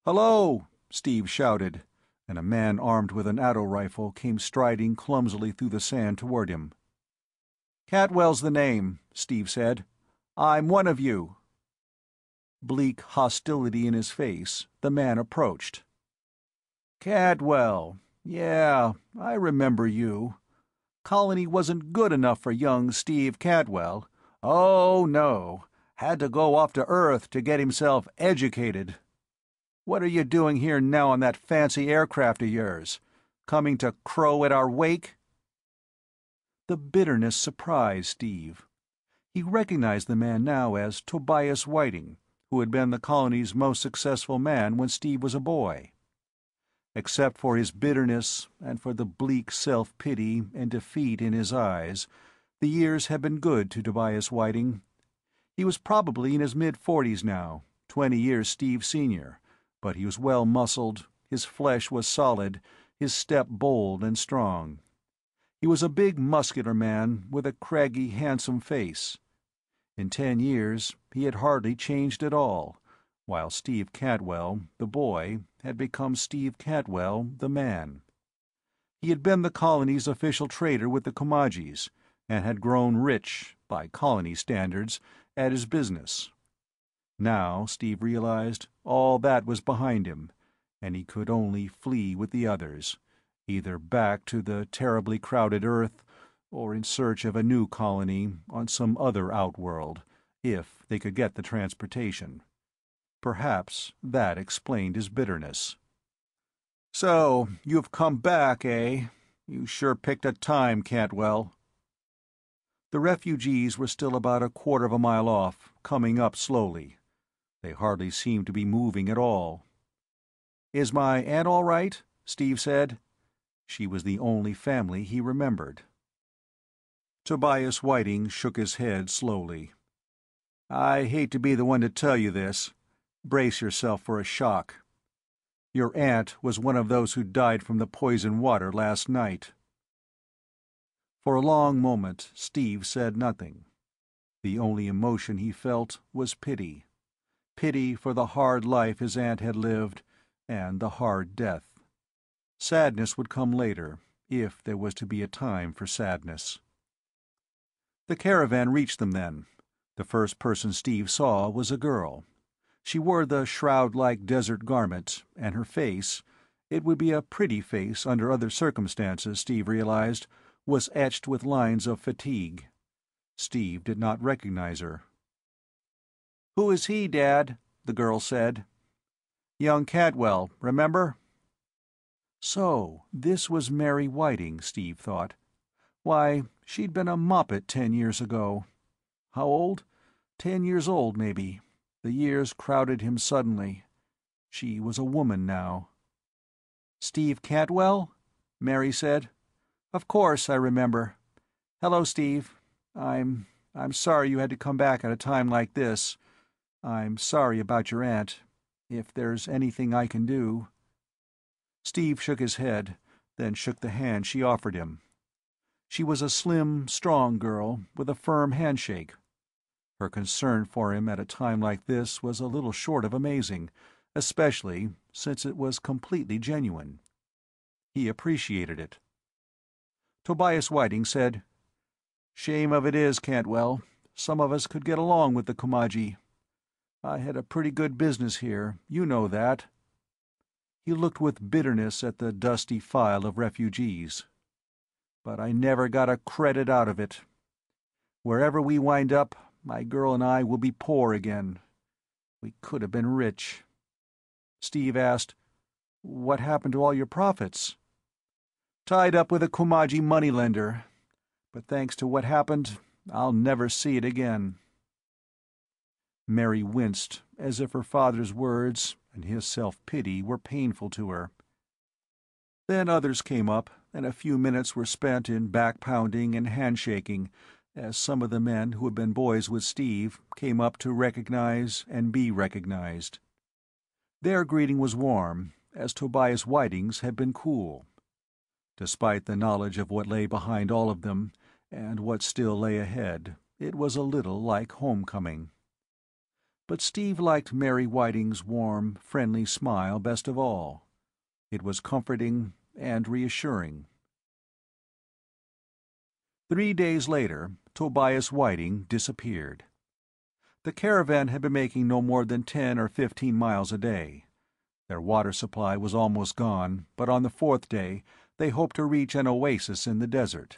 "Hello!" Steve shouted, and a man armed with an auto rifle came striding clumsily through the sand toward him. "Catwell's the name," Steve said. "I'm one of you." Bleak hostility in his face, the man approached. "Cadwell. Yeah, I remember you. Colony wasn't good enough for young Steve Cadwell. Oh, no. Had to go off to Earth to get himself educated. What are you doing here now on that fancy aircraft of yours? Coming to crow at our wake?" The bitterness surprised Steve. He recognized the man now as Tobias Whiting, who had been the colony's most successful man when Steve was a boy. Except for his bitterness and for the bleak self-pity and defeat in his eyes, the years had been good to Tobias Whiting. He was probably in his mid-40s now, 20 years Steve's senior, but he was well-muscled, his flesh was solid, his step bold and strong. He was a big muscular man with a craggy, handsome face. In 10 years he had hardly changed at all, while Steve Cadwell, the boy, had become Steve Cadwell, the man. He had been the colony's official trader with the Komagis, and had grown rich, by colony standards, at his business. Now, Steve realized, all that was behind him, and he could only flee with the others, either back to the terribly crowded Earth, or in search of a new colony on some other outworld, if they could get the transportation. Perhaps that explained his bitterness. "So, you've come back, eh? You sure picked a time, Cantwell." The refugees were still about a quarter of a mile off, coming up slowly. They hardly seemed to be moving at all. "Is my aunt all right?" Steve said. She was the only family he remembered. Tobias Whiting shook his head slowly. "I hate to be the one to tell you this. Brace yourself for a shock. Your aunt was one of those who died from the poison water last night." For a long moment Steve said nothing. The only emotion he felt was pity. Pity for the hard life his aunt had lived, and the hard death. Sadness would come later, if there was to be a time for sadness. The caravan reached them then. The first person Steve saw was a girl. She wore the shroud-like desert garment, and her face, it would be a pretty face under other circumstances, Steve realized, was etched with lines of fatigue. Steve did not recognize her. "Who is he, Dad?" the girl said. "Young Cadwell, remember?" So, this was Mary Whiting, Steve thought. Why, she'd been a moppet 10 years ago. How old? 10 years old, maybe. The years crowded him suddenly. She was a woman now. "Steve Cadwell?" Mary said. "Of course I remember. Hello, Steve. I'm sorry you had to come back at a time like this. I'm sorry about your aunt. If there's anything I can do—" Steve shook his head, then shook the hand she offered him. She was a slim, strong girl, with a firm handshake. Her concern for him at a time like this was a little short of amazing, especially since it was completely genuine. He appreciated it. Tobias Whiting said, "Shame of it is, Cantwell. Some of us could get along with the Komagi. I had a pretty good business here, you know that." He looked with bitterness at the dusty file of refugees. "But I never got a credit out of it. Wherever we wind up, my girl and I will be poor again. We could have been rich." Steve asked, "What happened to all your profits?" "Tied up with a Komagi moneylender. But thanks to what happened, I'll never see it again." Mary winced, as if her father's words and his self-pity were painful to her. Then others came up, and a few minutes were spent in back-pounding and handshaking, as some of the men who had been boys with Steve came up to recognize and be recognized. Their greeting was warm, as Tobias Whiting's had been cool. Despite the knowledge of what lay behind all of them, and what still lay ahead, it was a little like homecoming. But Steve liked Mary Whiting's warm, friendly smile best of all. It was comforting and reassuring. 3 days later, Tobias Whiting disappeared. The caravan had been making no more than 10 or 15 miles a day. Their water supply was almost gone, but on the 4th day they hoped to reach an oasis in the desert.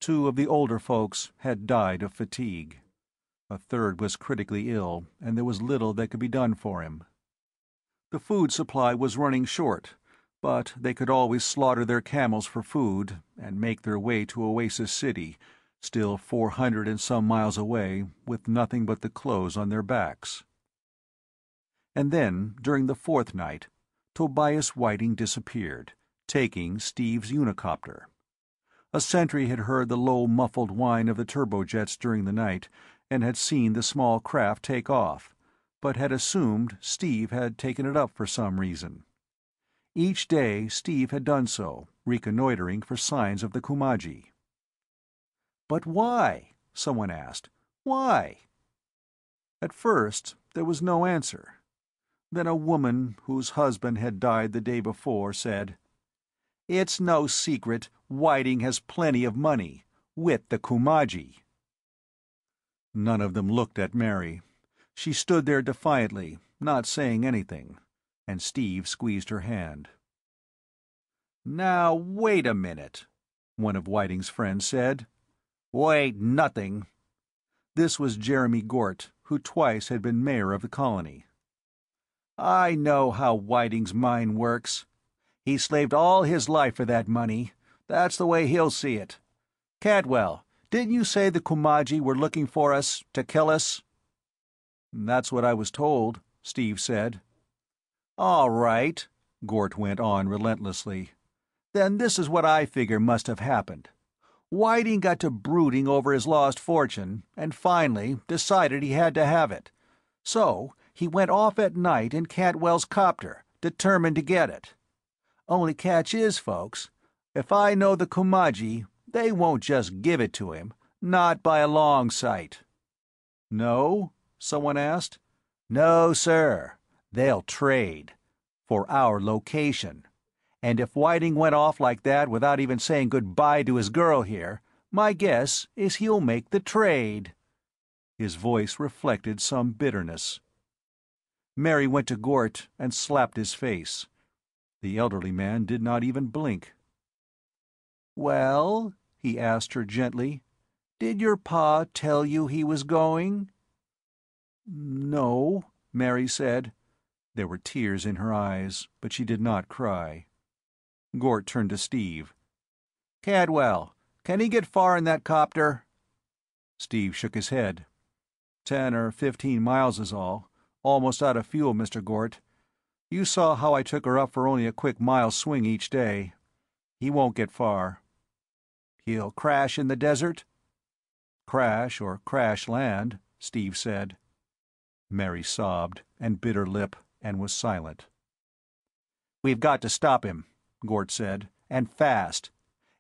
2 of the older folks had died of fatigue. A third was critically ill, and there was little that could be done for him. The food supply was running short, but they could always slaughter their camels for food and make their way to Oasis City, still 400 and some miles away, with nothing but the clothes on their backs. And then, during the 4th night, Tobias Whiting disappeared, taking Steve's unicopter. A sentry had heard the low, muffled whine of the turbojets during the night, and had seen the small craft take off, but had assumed Steve had taken it up for some reason. Each day Steve had done so, reconnoitering for signs of the Kumaji. "But why?" someone asked. "Why?" At first there was no answer. Then a woman whose husband had died the day before said, "It's no secret Whiting has plenty of money, with the Kumaji." None of them looked at Mary. She stood there defiantly, not saying anything, and Steve squeezed her hand. "Now, wait a minute," one of Whiting's friends said. "Wait nothing." This was Jeremy Gort, who twice had been mayor of the colony. "I know how Whiting's mind works. He slaved all his life for that money. That's the way he'll see it. Cadwell, didn't you say the Kumaji were looking for us, to kill us?" "That's what I was told," Steve said. "All right," Gort went on relentlessly. "Then this is what I figure must have happened. Whiting got to brooding over his lost fortune, and finally decided he had to have it. So he went off at night in Cantwell's copter, determined to get it. Only catch is, folks, if I know the Kumaji, they won't just give it to him, not by a long sight." "No?" someone asked. "No, sir. They'll trade. For our location. And if Whiting went off like that without even saying goodbye to his girl here, my guess is he'll make the trade." His voice reflected some bitterness. Mary went to Gort and slapped his face. The elderly man did not even blink. "Well," he asked her gently, "did your pa tell you he was going?" "No," Mary said. There were tears in her eyes, but she did not cry. Gort turned to Steve. "Cadwell, can he get far in that copter?" Steve shook his head. 10 or 15 miles is all. Almost out of fuel, Mr. Gort. You saw how I took her up for only a quick mile swing each day. He won't get far." "He'll crash in the desert?" "Crash or crash land," Steve said. Mary sobbed and bit her lip and was silent. "We've got to stop him," Gort said, "and fast.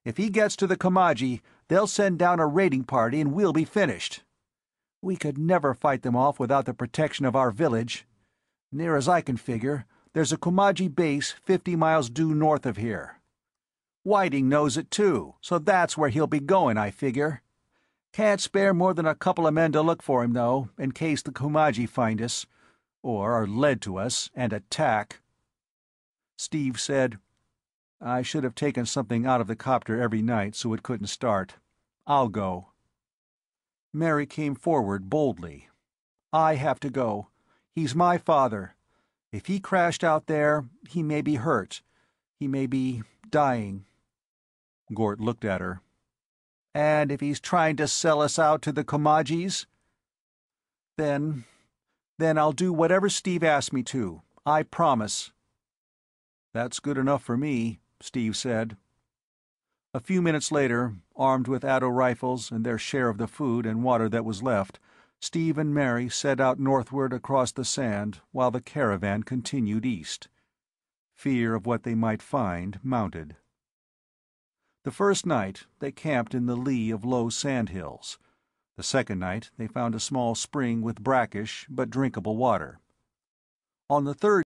If he gets to the Kumaji, they'll send down a raiding party and we'll be finished. We could never fight them off without the protection of our village. Near as I can figure, there's a Kumaji base 50 miles due north of here. Whiting knows it too, so that's where he'll be going, I figure. Can't spare more than a couple of men to look for him, though, in case the Kumaji find us, or are led to us, and attack." Steve said, "I should have taken something out of the copter every night so it couldn't start. I'll go." Mary came forward boldly. "I have to go. He's my father. If he crashed out there, he may be hurt. He may be dying." Gort looked at her. "And if he's trying to sell us out to the Kumajis?" Then I'll do whatever Steve asks me to. I promise." "That's good enough for me," Steve said. A few minutes later, armed with Addo rifles and their share of the food and water that was left, Steve and Mary set out northward across the sand while the caravan continued east. Fear of what they might find mounted. The first night they camped in the lee of low sandhills. The second night they found a small spring with brackish but drinkable water. On the third